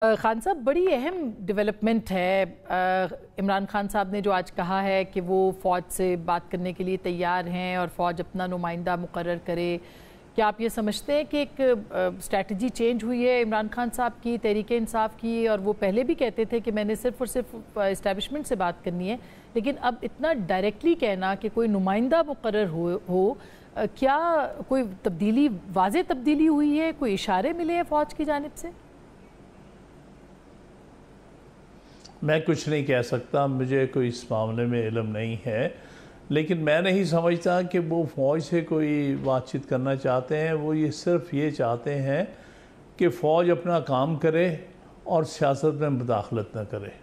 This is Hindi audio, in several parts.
खान साहब, बड़ी अहम डेवलपमेंट है। इमरान खान साहब ने जो आज कहा है कि वो फ़ौज से बात करने के लिए तैयार हैं और फ़ौज अपना नुमाइंदा मुकर्रर करे। क्या आप ये समझते हैं कि एक स्ट्रैटेजी चेंज हुई है इमरान खान साहब की, तहरीक इंसाफ की? और वो पहले भी कहते थे कि मैंने सिर्फ और सिर्फ इस्टेब्लिशमेंट से बात करनी है, लेकिन अब इतना डायरेक्टली कहना कि कोई नुमाइंदा मुकर्रर हो क्या कोई तब्दीली, वाज़ेह तब्दीली हुई है? कोई इशारे मिले हैं फ़ौज की जानिब से? मैं कुछ नहीं कह सकता, मुझे कोई इस मामले में इल्म नहीं है, लेकिन मैं नहीं समझता कि वो फ़ौज से कोई बातचीत करना चाहते हैं। वो ये सिर्फ ये चाहते हैं कि फ़ौज अपना काम करे और सियासत में मुदाखलत न करे।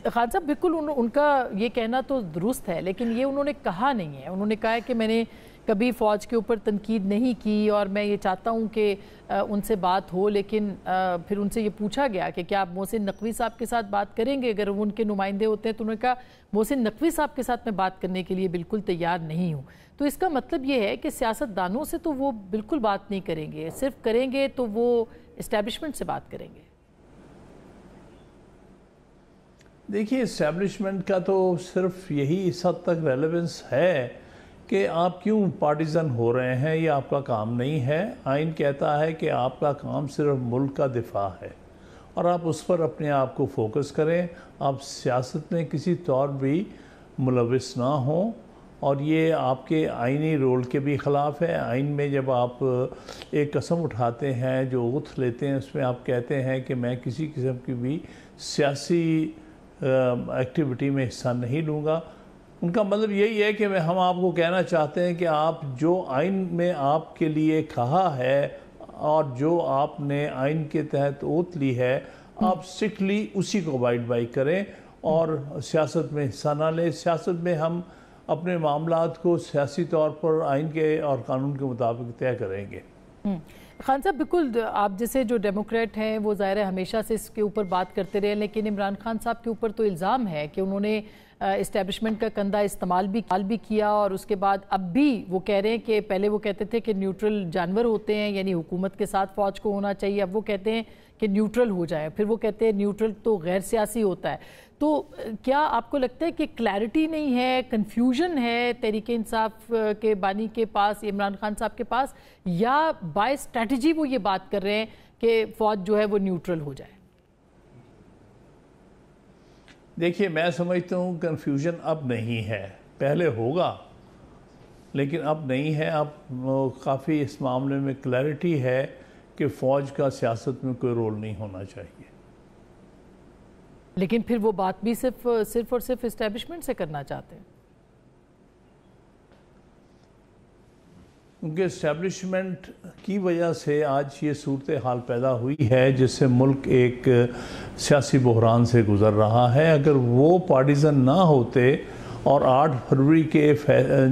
खान साहब, बिल्कुल उनका ये कहना तो दुरुस्त है, लेकिन ये उन्होंने कहा नहीं है। उन्होंने कहा है कि मैंने कभी फ़ौज के ऊपर तनकीद नहीं की और मैं ये चाहता हूँ कि उनसे बात हो, लेकिन फिर उनसे ये पूछा गया कि क्या आप मोहसिन नकवी साहब के साथ बात करेंगे अगर वो उनके नुमाइंदे होते हैं, तो उन्होंने कहा मोहसिन नकवी साहब के साथ मैं बात करने के लिए बिल्कुल तैयार नहीं हूँ। तो इसका मतलब ये है कि सियासतदानों से तो वो बिल्कुल बात नहीं करेंगे, सिर्फ करेंगे तो वो इस्टेब्लिशमेंट से बात करेंगे। देखिए, इस्टेब्लिशमेंट का तो सिर्फ यही इस हद तक रेलेवेंस है कि आप क्यों पार्टीजन हो रहे हैं, ये आपका काम नहीं है। आइन कहता है कि आपका काम सिर्फ मुल्क का दिफा है और आप उस पर अपने आप को फोकस करें। आप सियासत में किसी तौर भी मुलविस ना हों, और ये आपके आइनी रोल के भी ख़िलाफ़ है। आइन में जब आप एक कसम उठाते हैं, जो ओथ लेते हैं, उसमें आप कहते हैं कि मैं किसी किस्म की भी सियासी एक्टिविटी में हिस्सा नहीं लूँगा। उनका मतलब यही है कि हम आपको कहना चाहते हैं कि आप जो आइन में आपके लिए कहा है और जो आपने आइन के तहत ओथ ली है, आप स्ट्रिक्टली उसी को अबाइड बाई करें और सियासत में हिस्सा ना लें। सियासत में हम अपने मामलात को सियासी तौर पर आइन के और कानून के मुताबिक तय करेंगे। खान साहब, बिल्कुल आप जैसे जो डेमोक्रेट हैं वो ज़ाहिर है हमेशा से इसके ऊपर बात करते रहे, लेकिन इमरान खान साहब के ऊपर तो इल्ज़ाम है कि उन्होंने इस्टेब्लिशमेंट का कंधा इस्तेमाल भी किया और उसके बाद अब भी वो कह रहे हैं कि पहले वो कहते थे कि न्यूट्रल जानवर होते हैं, यानी हुकूमत के साथ फ़ौज को होना चाहिए। अब वो कहते हैं कि न्यूट्रल हो जाए, फिर वो कहते हैं न्यूट्रल तो गैर सियासी होता है। तो क्या आपको लगता है कि क्लैरिटी नहीं है, कन्फ्यूजन है तहरीक इंसाफ के बानी के पास, इमरान खान साहब के पास, या बाय स्ट्रैटेजी वो ये बात कर रहे हैं कि फ़ौज जो है वो न्यूट्रल हो जाए? देखिए, मैं समझता हूँ कन्फ्यूजन अब नहीं है, पहले होगा लेकिन अब नहीं है। अब काफ़ी इस मामले में क्लैरिटी है कि फ़ौज का सियासत में कोई रोल नहीं होना चाहिए। लेकिन फिर वो बात भी सिर्फ और सिर्फ इस्टेब्लिशमेंट से करना चाहते हैं, क्योंकि इस्टेब्लिशमेंट की वजह से आज ये सूरत हाल पैदा हुई है जिससे मुल्क एक सियासी बहरान से गुज़र रहा है। अगर वो पार्टीजन ना होते और 8 फरवरी के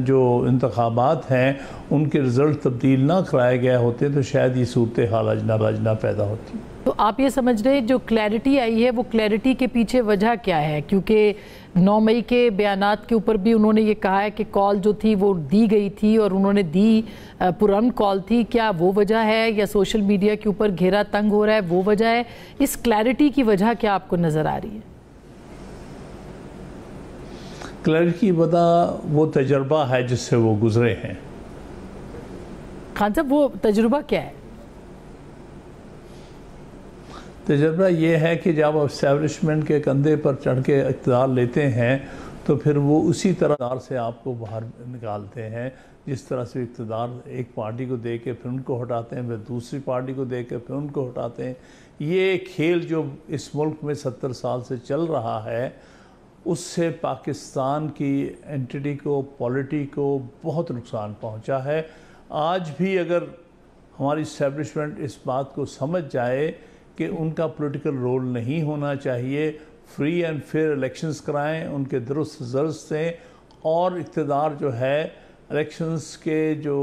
जो इंतखाबात हैं उनके रिज़ल्ट तब्दील ना कराए गए होते तो शायद ये सूरत हाल आज ना पैदा होती। तो आप ये समझ रहे हैं जो क्लैरिटी आई है वो क्लैरिटी के पीछे वजह क्या है? क्योंकि 9 मई के बयानात के ऊपर भी उन्होंने ये कहा है कि कॉल जो थी वो दी गई थी और उन्होंने दी पुरअमन कॉल थी। क्या वो वजह है, या सोशल मीडिया के ऊपर घेरा तंग हो रहा है वो वजह है? इस क्लैरिटी की वजह क्या आपको नज़र आ रही है? क्लैरिटी की वजह वो तजर्बा है जिससे वो गुजरे हैं। खान साहब, वो तजुर्बा क्या है? तजर्बा ये है कि जब आप इस्टेब्लिशमेंट के कंधे पर चढ़ के इक़्तिदार लेते हैं तो फिर वो उसी तरह से आपको बाहर निकालते हैं, जिस तरह से इक़्तिदार एक पार्टी को दे के फिर उनको हटाते हैं, फिर दूसरी पार्टी को दे के फिर उनको हटाते हैं। ये खेल जो इस मुल्क में 70 साल से चल रहा है, उससे पाकिस्तान की एंटिटी को, पॉलिटी को बहुत नुकसान पहुंचा है। आज भी अगर हमारी इस्टेब्लिशमेंट इस बात को समझ जाए कि उनका पॉलिटिकल रोल नहीं होना चाहिए, फ्री एंड फेयर इलेक्शंस कराएं, उनके दुरुस्त रिजल्ट्स दें और इक़्तिदार जो है इलेक्शंस के जो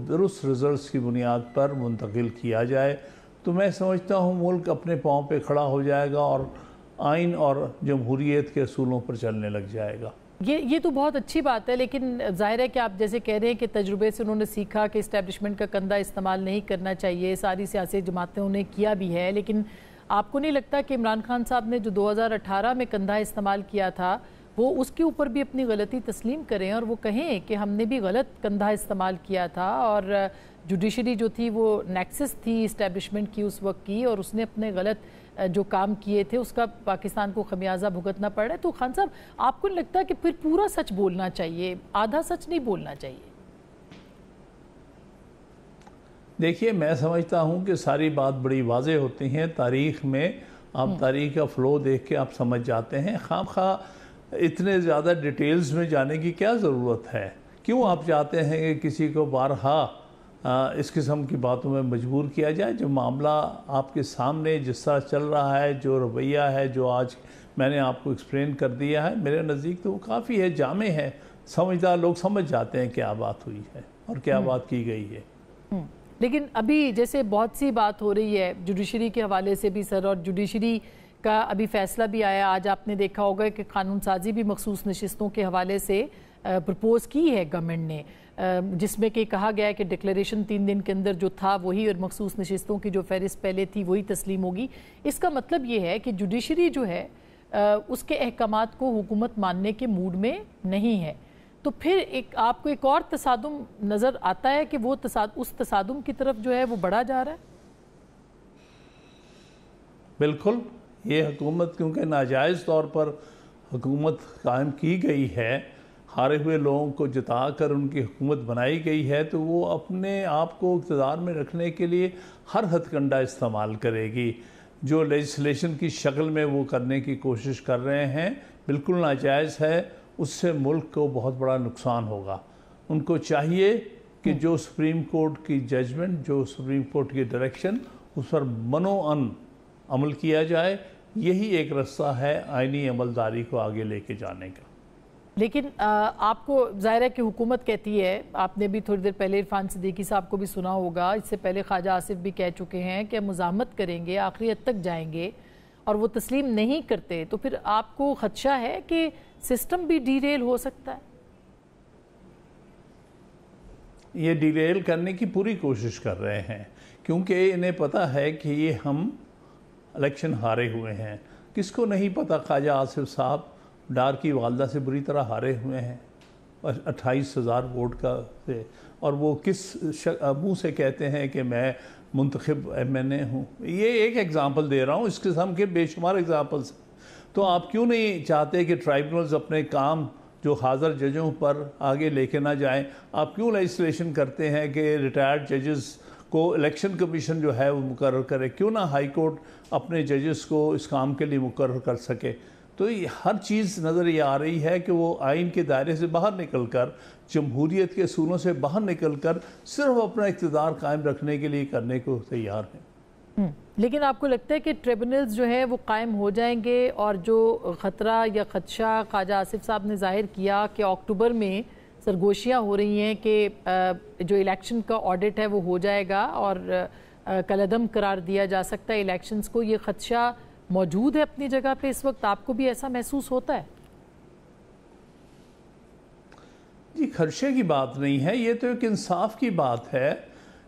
दुरुस्त रिजल्ट्स की बुनियाद पर मुंतकिल किया जाए, तो मैं समझता हूँ मुल्क अपने पाँव पे खड़ा हो जाएगा और आइन और जमहूरियत के असूलों पर चलने लग जाएगा। ये तो बहुत अच्छी बात है, लेकिन जाहिर है कि आप जैसे कह रहे हैं कि तजुर्बे से उन्होंने सीखा कि इस्टेब्लिशमेंट का कंधा इस्तेमाल नहीं करना चाहिए, सारी सियासी जमातें उन्हें किया भी है, लेकिन आपको नहीं लगता कि इमरान खान साहब ने जो 2018 में कंधा इस्तेमाल किया था वो उसके ऊपर भी अपनी गलती तस्लीम करें और वो कहें कि हमने भी गलत कंधा इस्तेमाल किया था और जुडिशरी जो थी वो नेक्सस थी इस्टेब्लिशमेंट की उस वक्त की और उसने अपने गलत जो काम किए थे उसका पाकिस्तान को खमियाजा भुगतना पड़ रहा है। तो खान साहब आपको नहीं लगता कि फिर पूरा सच बोलना चाहिए, आधा सच नहीं बोलना चाहिए? देखिए, मैं समझता हूँ कि सारी बात बड़ी वाज़े होती हैं तारीख़ में। आप तारीख़ का फ़्लो देख के आप समझ जाते हैं। खामखा इतने ज़्यादा डिटेल्स में जाने की क्या ज़रूरत है? क्यों आप चाहते हैं कि किसी को बारहा इस किस्म की बातों में मजबूर किया जाए? जो मामला आपके सामने जिस तरह चल रहा है, जो रवैया है, जो आज मैंने आपको एक्सप्लेन कर दिया है, मेरे नज़दीक तो वो काफ़ी है, जामे है। समझदार लोग समझ जाते हैं क्या बात हुई है और क्या बात की गई है। लेकिन अभी जैसे बहुत सी बात हो रही है जुडिशरी के हवाले से भी सर, और जुडिशरी का अभी फैसला भी आया। आज आपने देखा होगा कि कानून साजी भी मखसूस नशिस्तों के हवाले से प्रपोज की है गवर्नमेंट ने, जिसमें कि कहा गया है कि डिक्लेरेशन 3 दिन के अंदर जो था वही और मखसूस नशिस्तों की जो फहरिस्त पहले थी वही तस्लीम होगी। इसका मतलब ये है कि जुडिशरी जो है उसके अहकामात को हुकूमत मानने के मूड में नहीं है। तो फिर आपको एक और तसादुम नज़र आता है कि वो उस तसादुम की तरफ जो है वो बढ़ा जा रहा है? बिल्कुल, ये हुकूमत क्योंकि नाजायज़ तौर पर हुकूमत कायम की गई है, हारे हुए लोगों को जिता कर उनकी हुकूमत बनाई गई है, तो वो अपने आप को इक़्तिदार में रखने के लिए हर हथकंडा इस्तेमाल करेगी। जो लेजिस्लेशन की शक्ल में वो करने की कोशिश कर रहे हैं बिल्कुल नाजायज़ है, उससे मुल्क को बहुत बड़ा नुकसान होगा। उनको चाहिए कि जो सुप्रीम कोर्ट की जजमेंट, जो सुप्रीम कोर्ट की डायरेक्शन, उस पर मनोअन अमल किया जाए। यही एक रास्ता है आईनी अमलदारी को आगे लेके जाने का। लेकिन आपको ज़ाहिर है कि हुकूमत कहती है, आपने भी थोड़ी देर पहले इरफान सिद्दीकी साहब को भी सुना होगा, इससे पहले ख्वाजा आसिफ भी कह चुके हैं कि मुज़ाहमत करेंगे, आखिरी हद तक जाएंगे, और वो तस्लीम नहीं करते तो फिर आपको खदशा है कि सिस्टम भी डीरेल हो सकता है? ये डीरेल करने की पूरी कोशिश कर रहे हैं क्योंकि इन्हें पता है कि ये हम इलेक्शन हारे हुए हैं। किसको नहीं पता ख्वाजा आसिफ साहब डार की वालदा से बुरी तरह हारे हुए हैं 28,000 वोट का से, और वो किस मुँह से कहते हैं कि मैं मुंतखब MNA हूँ। ये एक एग्ज़ाम्पल दे रहा हूँ, इस किस्म के बेशुमार एग्ज़ाम्पल्स। तो आप क्यों नहीं चाहते कि ट्राइब्यूनल्स अपने काम जो हाज़र जजों पर आगे लेके ना जाएं? आप क्यों लेजिस्लेशन करते हैं कि रिटायर्ड जजेस को इलेक्शन कमीशन जो है वो मुकर्रर करे? क्यों ना हाई कोर्ट अपने जजेस को इस काम के लिए मुकर्रर कर सके? तो हर चीज़ नज़र ये आ रही है कि वो आइन के दायरे से बाहर निकल कर, जमहूरियत के असूलों से बाहर निकल कर सिर्फ अपना इक़्तिदार कायम रखने के लिए करने को तैयार हैं। लेकिन आपको लगता है कि ट्रिब्यूनल्स जो है वो कायम हो जाएंगे, और जो ख़तरा या खदशा ख्वाजा आसिफ साहब ने जाहिर किया कि अक्टूबर में सरगोशियाँ हो रही हैं कि जो इलेक्शन का ऑडिट है वो हो जाएगा और कलअदम करार दिया जा सकता है इलेक्शंस को, ये खदशा मौजूद है अपनी जगह पे इस वक्त? आपको भी ऐसा महसूस होता है? जी, खदशे की बात नहीं है, ये तो एक इंसाफ की बात है।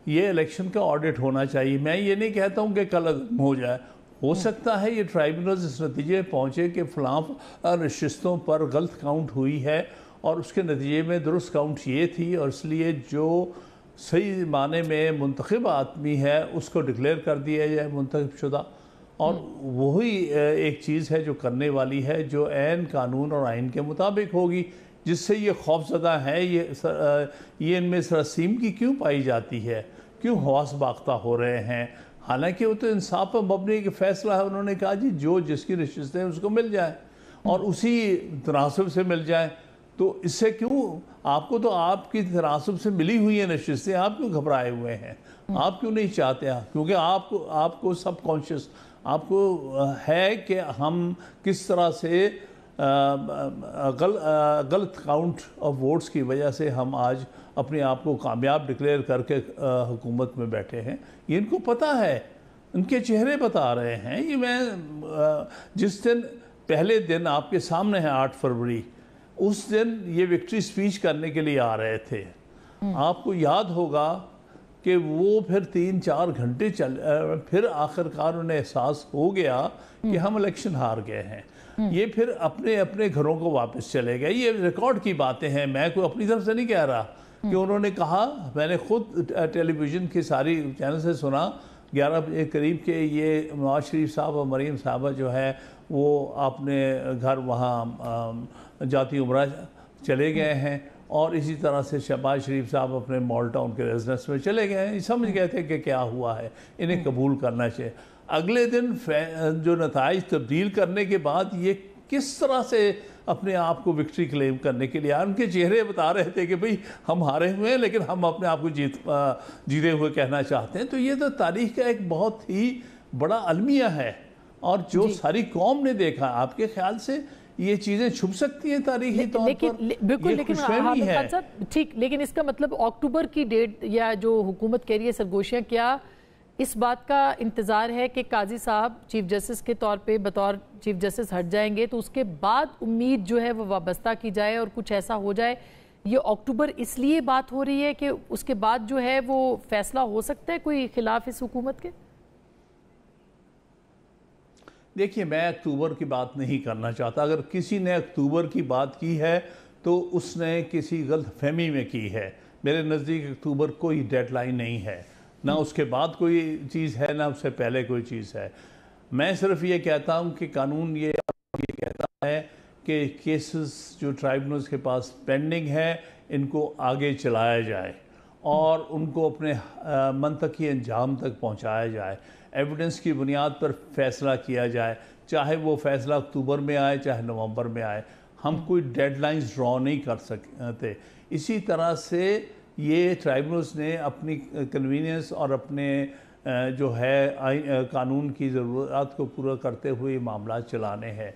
ये इलेक्शन का ऑडिट होना चाहिए। मैं ये नहीं कहता हूँ कि कल हो जाए, हो सकता है ये ट्राइब्यूनल्स इस नतीजे पहुँचे कि फ़लाँ नशिस्तों पर गलत काउंट हुई है और उसके नतीजे में दुरुस्त काउंट ये थी, और इसलिए जो सही माने में मुंतखब आदमी है उसको डिक्लेयर कर दिया जाए मुंतखब शुदा। और वही एक चीज़ है जो करने वाली है, जो ऐन कानून और आइन के मुताबिक होगी, जिससे ये खौफज़दा है। ये इनमें सरसीम की क्यों पाई जाती है, क्यों हवास बाख्ता हो रहे हैं? हालांकि वो तो इंसाफ पर मबनी एक फ़ैसला है। उन्होंने कहा जी जो जिसकी नशिस्तें उसको मिल जाए और उसी तनासब से मिल जाए, तो इससे क्यों आपको, तो आपकी तनासब से मिली हुई है नशिस्तें, आप क्यों घबराए हुए हैं? आप क्यों नहीं चाहते? क्योंकि आपको सब कॉन्शियस आपको है कि हम किस तरह से गलत काउंट ऑफ वोट्स की वजह से हम आज अपने आप को कामयाब डिक्लेयर करके हुकूमत में बैठे हैं। ये इनको पता है, उनके चेहरे बता रहे हैं। ये मैं जिस दिन पहले दिन आपके सामने है 8 फरवरी, उस दिन ये विक्ट्री स्पीच करने के लिए आ रहे थे। आपको याद होगा कि वो फिर 3-4 घंटे फिर आखिरकार उन्हें एहसास हो गया कि हम इलेक्शन हार गए हैं। ये फिर अपने अपने घरों को वापस चले गए। ये रिकॉर्ड की बातें हैं, मैं कोई अपनी तरफ से नहीं कह रहा कि उन्होंने कहा, मैंने खुद टेलीविज़न की सारी चैनल से सुना 11 बजे करीब के ये नवाज शरीफ साहब और मरीम साहबा जो है वो अपने घर वहाँ जाती उम्रा चले गए हैं और इसी तरह से शहबाज शरीफ साहब अपने मॉल टाउन के रेजिडेंस में चले गए हैं। समझ गए थे कि क्या हुआ है, इन्हें कबूल करना चाहिए। अगले दिन जो नताइज तब्दील करने के बाद ये किस तरह से अपने आप को विक्ट्री क्लेम करने के लिए, उनके चेहरे बता रहे थे कि भाई हम हारे हुए हैं लेकिन हम अपने आप को जीते हुए कहना चाहते हैं। तो ये तो तारीख का एक बहुत ही बड़ा अलमिया है और जो सारी कौम ने देखा, आपके ख्याल से ये चीजें छुप सकती हैं तारीखी तौर पर? बिल्कुल, लेकिन हामिद खान साहब ठीक, लेकिन इसका मतलब अक्टूबर की डेट या जो हुकूमत कह रही है सरगोशियां, क्या इस बात का इंतज़ार है कि काजी साहब चीफ जस्टिस के तौर पे बतौर चीफ जस्टिस हट जाएंगे तो उसके बाद उम्मीद जो है वो वाबस्ता की जाए और कुछ ऐसा हो जाए? ये अक्टूबर इसलिए बात हो रही है कि उसके बाद जो है वो फैसला हो सकता है कोई खिलाफ इस हुकूमत के? देखिए, मैं अक्टूबर की बात नहीं करना चाहता। अगर किसी ने अक्टूबर की बात की है तो उसने किसी गलतफहमी में की है। मेरे नज़दीक अक्टूबर कोई डेडलाइन नहीं है, ना उसके बाद कोई चीज़ है ना उससे पहले कोई चीज़ है। मैं सिर्फ ये कहता हूँ कि कानून ये कहता है कि केसेस जो ट्राइब्यूनल्स के पास पेंडिंग है इनको आगे चलाया जाए और उनको अपने मंतकी अंजाम तक पहुँचाया जाए। एविडेंस की बुनियाद पर फैसला किया जाए, चाहे वो फैसला अक्टूबर में आए चाहे नवंबर में आए। हम कोई डेडलाइंस ड्रॉ नहीं कर सकते। इसी तरह से ये ट्राइब्यूनल्स ने अपनी कन्वीनियंस और अपने जो है कानून की ज़रूरत को पूरा करते हुए मामला चलाने हैं।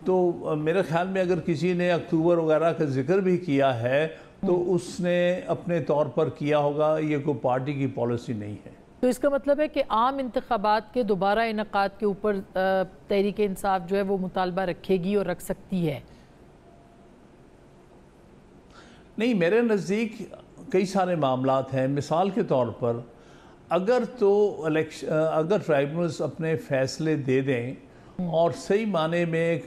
तो मेरे ख्याल में अगर किसी ने अक्टूबर वगैरह का जिक्र भी किया है तो उसने अपने तौर पर किया होगा, ये कोई पार्टी की पॉलिसी नहीं है। तो इसका मतलब है कि आम इंतखाबात के दोबारा इनकाद के ऊपर तहरीक इंसाफ जो है वो मुतालबा रखेगी और रख सकती है? नहीं, मेरे नज़दीक कई सारे मामलात हैं। मिसाल के तौर पर अगर अगर ट्राइब्यूनल्स अपने फैसले दे दें और सही माने में एक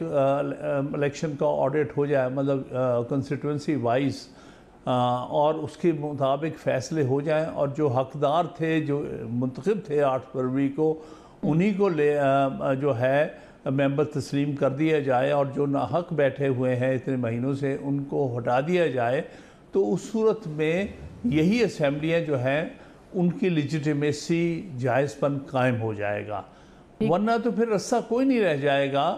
इलेक्शन का ऑडिट हो जाए, मतलब कंस्टिट्यूंसी वाइज, और उसके मुताबिक फ़ैसले हो जाएं और जो हकदार थे, जो मुंतखब थे 8 फरवरी को, उन्हीं को जो है मेंबर तस्लीम कर दिया जाए और जो नाहक बैठे हुए हैं इतने महीनों से उनको हटा दिया जाए, तो उस सूरत में यही असम्बलियाँ जो हैं उनकी लेजिटिमेसी, जायज़पन कायम हो जाएगा। वरना तो फिर रास्ता कोई नहीं रह जाएगा,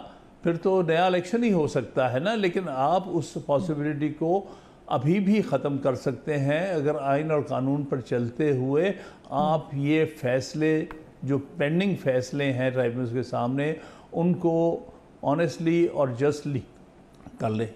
फिर तो नया इलेक्शन ही हो सकता है ना। लेकिन आप उस पॉसिबिलिटी को अभी भी ख़त्म कर सकते हैं अगर आइन और कानून पर चलते हुए आप ये फ़ैसले जो पेंडिंग फ़ैसले हैं ट्राइब्यूनल्स के सामने उनको ऑनेस्टली और जस्टली कर लें।